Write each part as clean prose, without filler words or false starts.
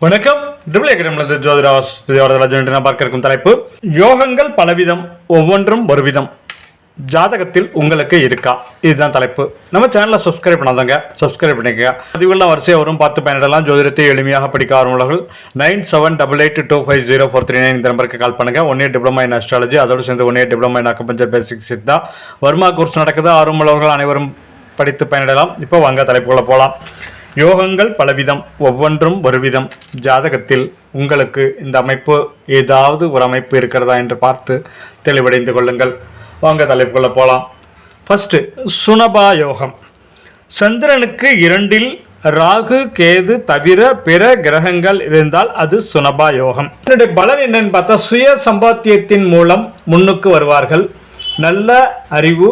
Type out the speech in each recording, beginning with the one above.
வணக்கம். ட்ரிபிள் ஏகடமிலிருந்து ஜோதிராஸ் பார்க்க இருக்கும் தலைப்பு யோகங்கள் பலவிதம், ஒவ்வொன்றும் ஒரு விதம். ஜாதகத்தில் உங்களுக்கு இருக்கா? இதுதான் தலைப்பு. நம்ம சேனலை சப்ஸ்கிரைப் பண்ணாதவங்க சப்ஸ்கிரைப் பண்ணிக்கங்க. பதிவுகள்லாம் வரிசையாக வரும், பார்த்து பயனிடலாம். ஜோதிடத்தை எளிமையாக படிக்க ஆரம்பவர்கள் 9788250439 இந்த நம்பருக்கு கால் பண்ணுங்கள். 1 இயர் டிப்ளமா இன் அஸ்ட்ராலஜி, அதோடு சேர்ந்து 1 year diploma in acupuncture basic Siddha Varma course நடக்குது. ஆர்வமுள்ளவர்கள் அனைவரும் படித்து பயனிடலாம். இப்போ வாங்க தலைப்புக்குள்ள போகலாம். யோகங்கள் பலவிதம், ஒவ்வொன்றும் ஒரு விதம். ஜாதகத்தில் உங்களுக்கு இந்த அமைப்பு ஏதாவது ஒரு அமைப்பு இருக்கிறதா என்று பார்த்து தெளிவடைந்து கொள்ளுங்கள். வாங்க தலைப்புக்குள்ள போகலாம். ஃபர்ஸ்ட், சுனபா யோகம். சந்திரனுக்கு 2இல் ராகு கேது தவிர பிற கிரகங்கள் இருந்தால் அது சுனபா யோகம். இதனுடைய பலன் என்னன்னு பார்த்தா, சுய சம்பாத்தியத்தின் மூலம் முன்னுக்கு வருவார்கள், நல்ல அறிவு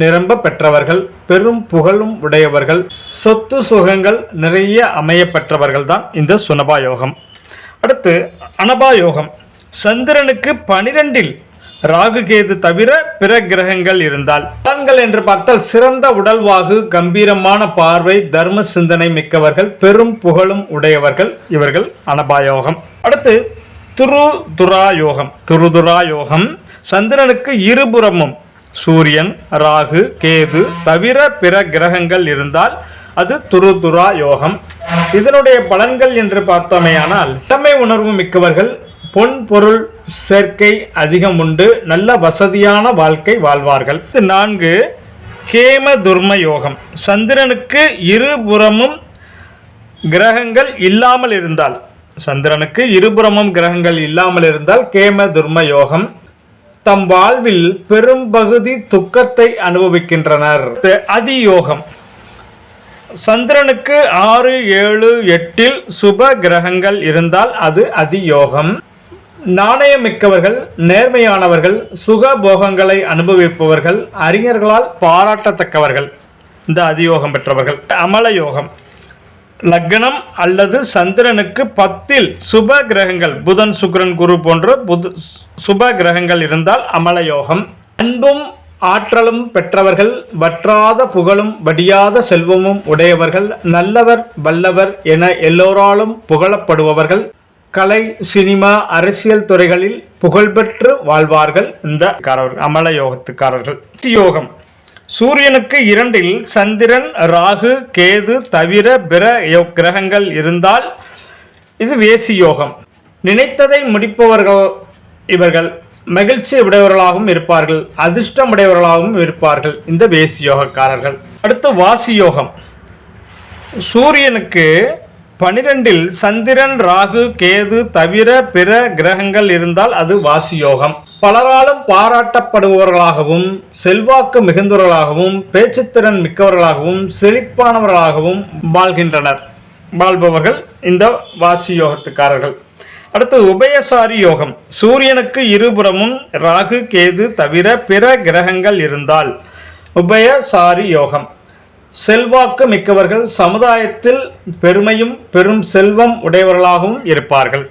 நிரம்ப பெற்றவர்கள், பெரும் புகழும் உடையவர்கள், சொத்து சுகங்கள் நிறைய அமைய பெற்றவர்கள் தான் இந்த சுனபா யோகம். அடுத்து அனபா யோகம். சந்திரனுக்கு 12இல் ராகு கேது தவிர பிற கிரகங்கள் இருந்தால் பலன்கள் என்று பார்த்தால், சிறந்த உடல்வாகு, கம்பீரமான பார்வை, தர்ம சிந்தனை மிக்கவர்கள், பெரும் புகழும் உடையவர்கள், இவர்கள் அனபா யோகம். அடுத்து துருதுரா யோகம். துருதுரா யோகம். சந்திரனுக்கு இருபுறமும் சூரியன், ராகு, கேது தவிர பிற கிரகங்கள் இருந்தால் அது துருதுரா யோகம். இதனுடைய பலன்கள் என்று பார்த்தோமேயானால், தம்மை உணர்வு மிக்கவர்கள், பொன் பொருள் சேர்க்கை அதிகம் உண்டு, நல்ல வசதியான வாழ்க்கை வாழ்வார்கள். 4, கேம துர்ம யோகம். சந்திரனுக்கு இருபுறமும் கிரகங்கள் இல்லாமல் இருந்தால், சந்திரனுக்கு இருபுறமும் கிரகங்கள் இல்லாமல் இருந்தால் கேம துர்ம யோகம். தம் வாழ்வில் பெரும்பகுதி துக்கத்தை அனுபவிக்கின்றனர். அதியோகம். சந்திரனுக்கு 6, 7, 8இல் சுப கிரகங்கள் இருந்தால் அது அதியோகம். நாணயமிக்கவர்கள், நேர்மையானவர்கள், சுகபோகங்களை அனுபவிப்பவர்கள், அறிஞர்களால் பாராட்டத்தக்கவர்கள், இந்த அதியோகம் பெற்றவர்கள். அமலயோகம். லக்னம் அல்லது சந்திரனுக்கு 10இல் சுப கிரகங்கள், புதன், சுக்கிரன், குரு போன்ற சுப கிரகங்கள் இருந்தால் அமலயோகம். அன்பும் ஆற்றலும் பெற்றவர்கள், வற்றாத புகழும் வடியாத செல்வமும் உடையவர்கள், நல்லவர் வல்லவர் என எல்லோராலும் புகழப்படுபவர்கள், கலை, சினிமா, அரசியல் துறைகளில் புகழ்பெற்று வாழ்வார்கள் இந்த அமல யோகத்துக்காரர்கள். யோகம். சூரியனுக்கு 2இல் சந்திரன், ராகு, கேது தவிர பிற கிரகங்கள் இருந்தால் இது வேசி யோகம். நினைத்ததை முடிப்பவர்கள் இவர்கள், மகிழ்ச்சி உடையவர்களாகவும் இருப்பார்கள், அதிர்ஷ்டம் உடையவர்களாகவும் இருப்பார்கள் இந்த வேசி யோகக்காரர்கள். அடுத்து வாசி யோகம். சூரியனுக்கு 12இல் சந்திரன், ராகு, கேது தவிர பிற கிரகங்கள் இருந்தால் அது வாசி யோகம். பலராலும் பாராட்டப்படுபவர்களாகவும், செல்வாக்கு மிகுந்தவர்களாகவும், பேச்சுத்திறன் மிக்கவர்களாகவும், செழிப்பானவர்களாகவும் வாழ்பவர்கள் இந்த வாசி யோகத்துக்காரர்கள். அடுத்து உபயசாரி யோகம். சூரியனுக்கு இருபுறமும் ராகு கேது தவிர பிற கிரகங்கள் இருந்தால் உபயசாரி யோகம். செல்வாக்கு மிக்கவர்கள், சமுதாயத்தில் பெருமையும் பெரும் செல்வம் உடையவர்களாகவும் இருப்பார்கள்.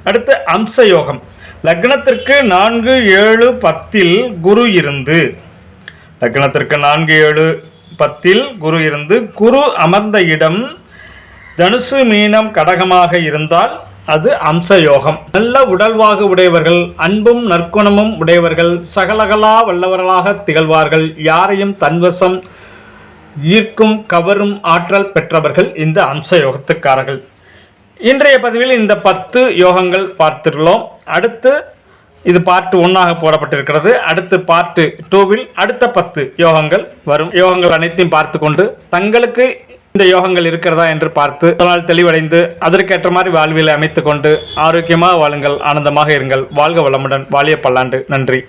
அடுத்து அம்ச யோகம். லக்னத்திற்கு 4, 7, 10இல் குரு இருந்து, லக்னத்திற்கு 4, 7, 10இல் குரு இருந்து, குரு அமர்ந்த இடம் தனுசு, மீனம், கடகமாக இருந்தால் அது அம்ச யோகம். நல்ல உடல்வாகு உடையவர்கள், அன்பும் நற்குணமும் உடையவர்கள், சகலகலா வல்லவர்களாக திகழ்வார்கள், யாரையும் தன்வசம் ஈர்க்கும் கவரும் ஆற்றல் பெற்றவர்கள் இந்த அம்ச யோகத்துக்காரர்கள். இன்றைய பதிவில் இந்த 10 யோகங்கள் பார்த்துள்ளோம். அடுத்து இது பார்ட் 1ஆக போடப்பட்டிருக்கிறது. அடுத்து பார்ட் 2வில் அடுத்த 10 யோகங்கள் வரும். யோகங்கள் அனைத்தையும் பார்த்து கொண்டு தங்களுக்கு இந்த யோகங்கள் இருக்கிறதா என்று பார்த்து அதனால் தெளிவடைந்து அதற்கேற்ற மாதிரி வாழ்வியலை அமைத்து கொண்டு ஆரோக்கியமாக வாழுங்கள், ஆனந்தமாக இருங்கள், வாழ்க வளமுடன், வாழிய பல்லாண்டு. நன்றி.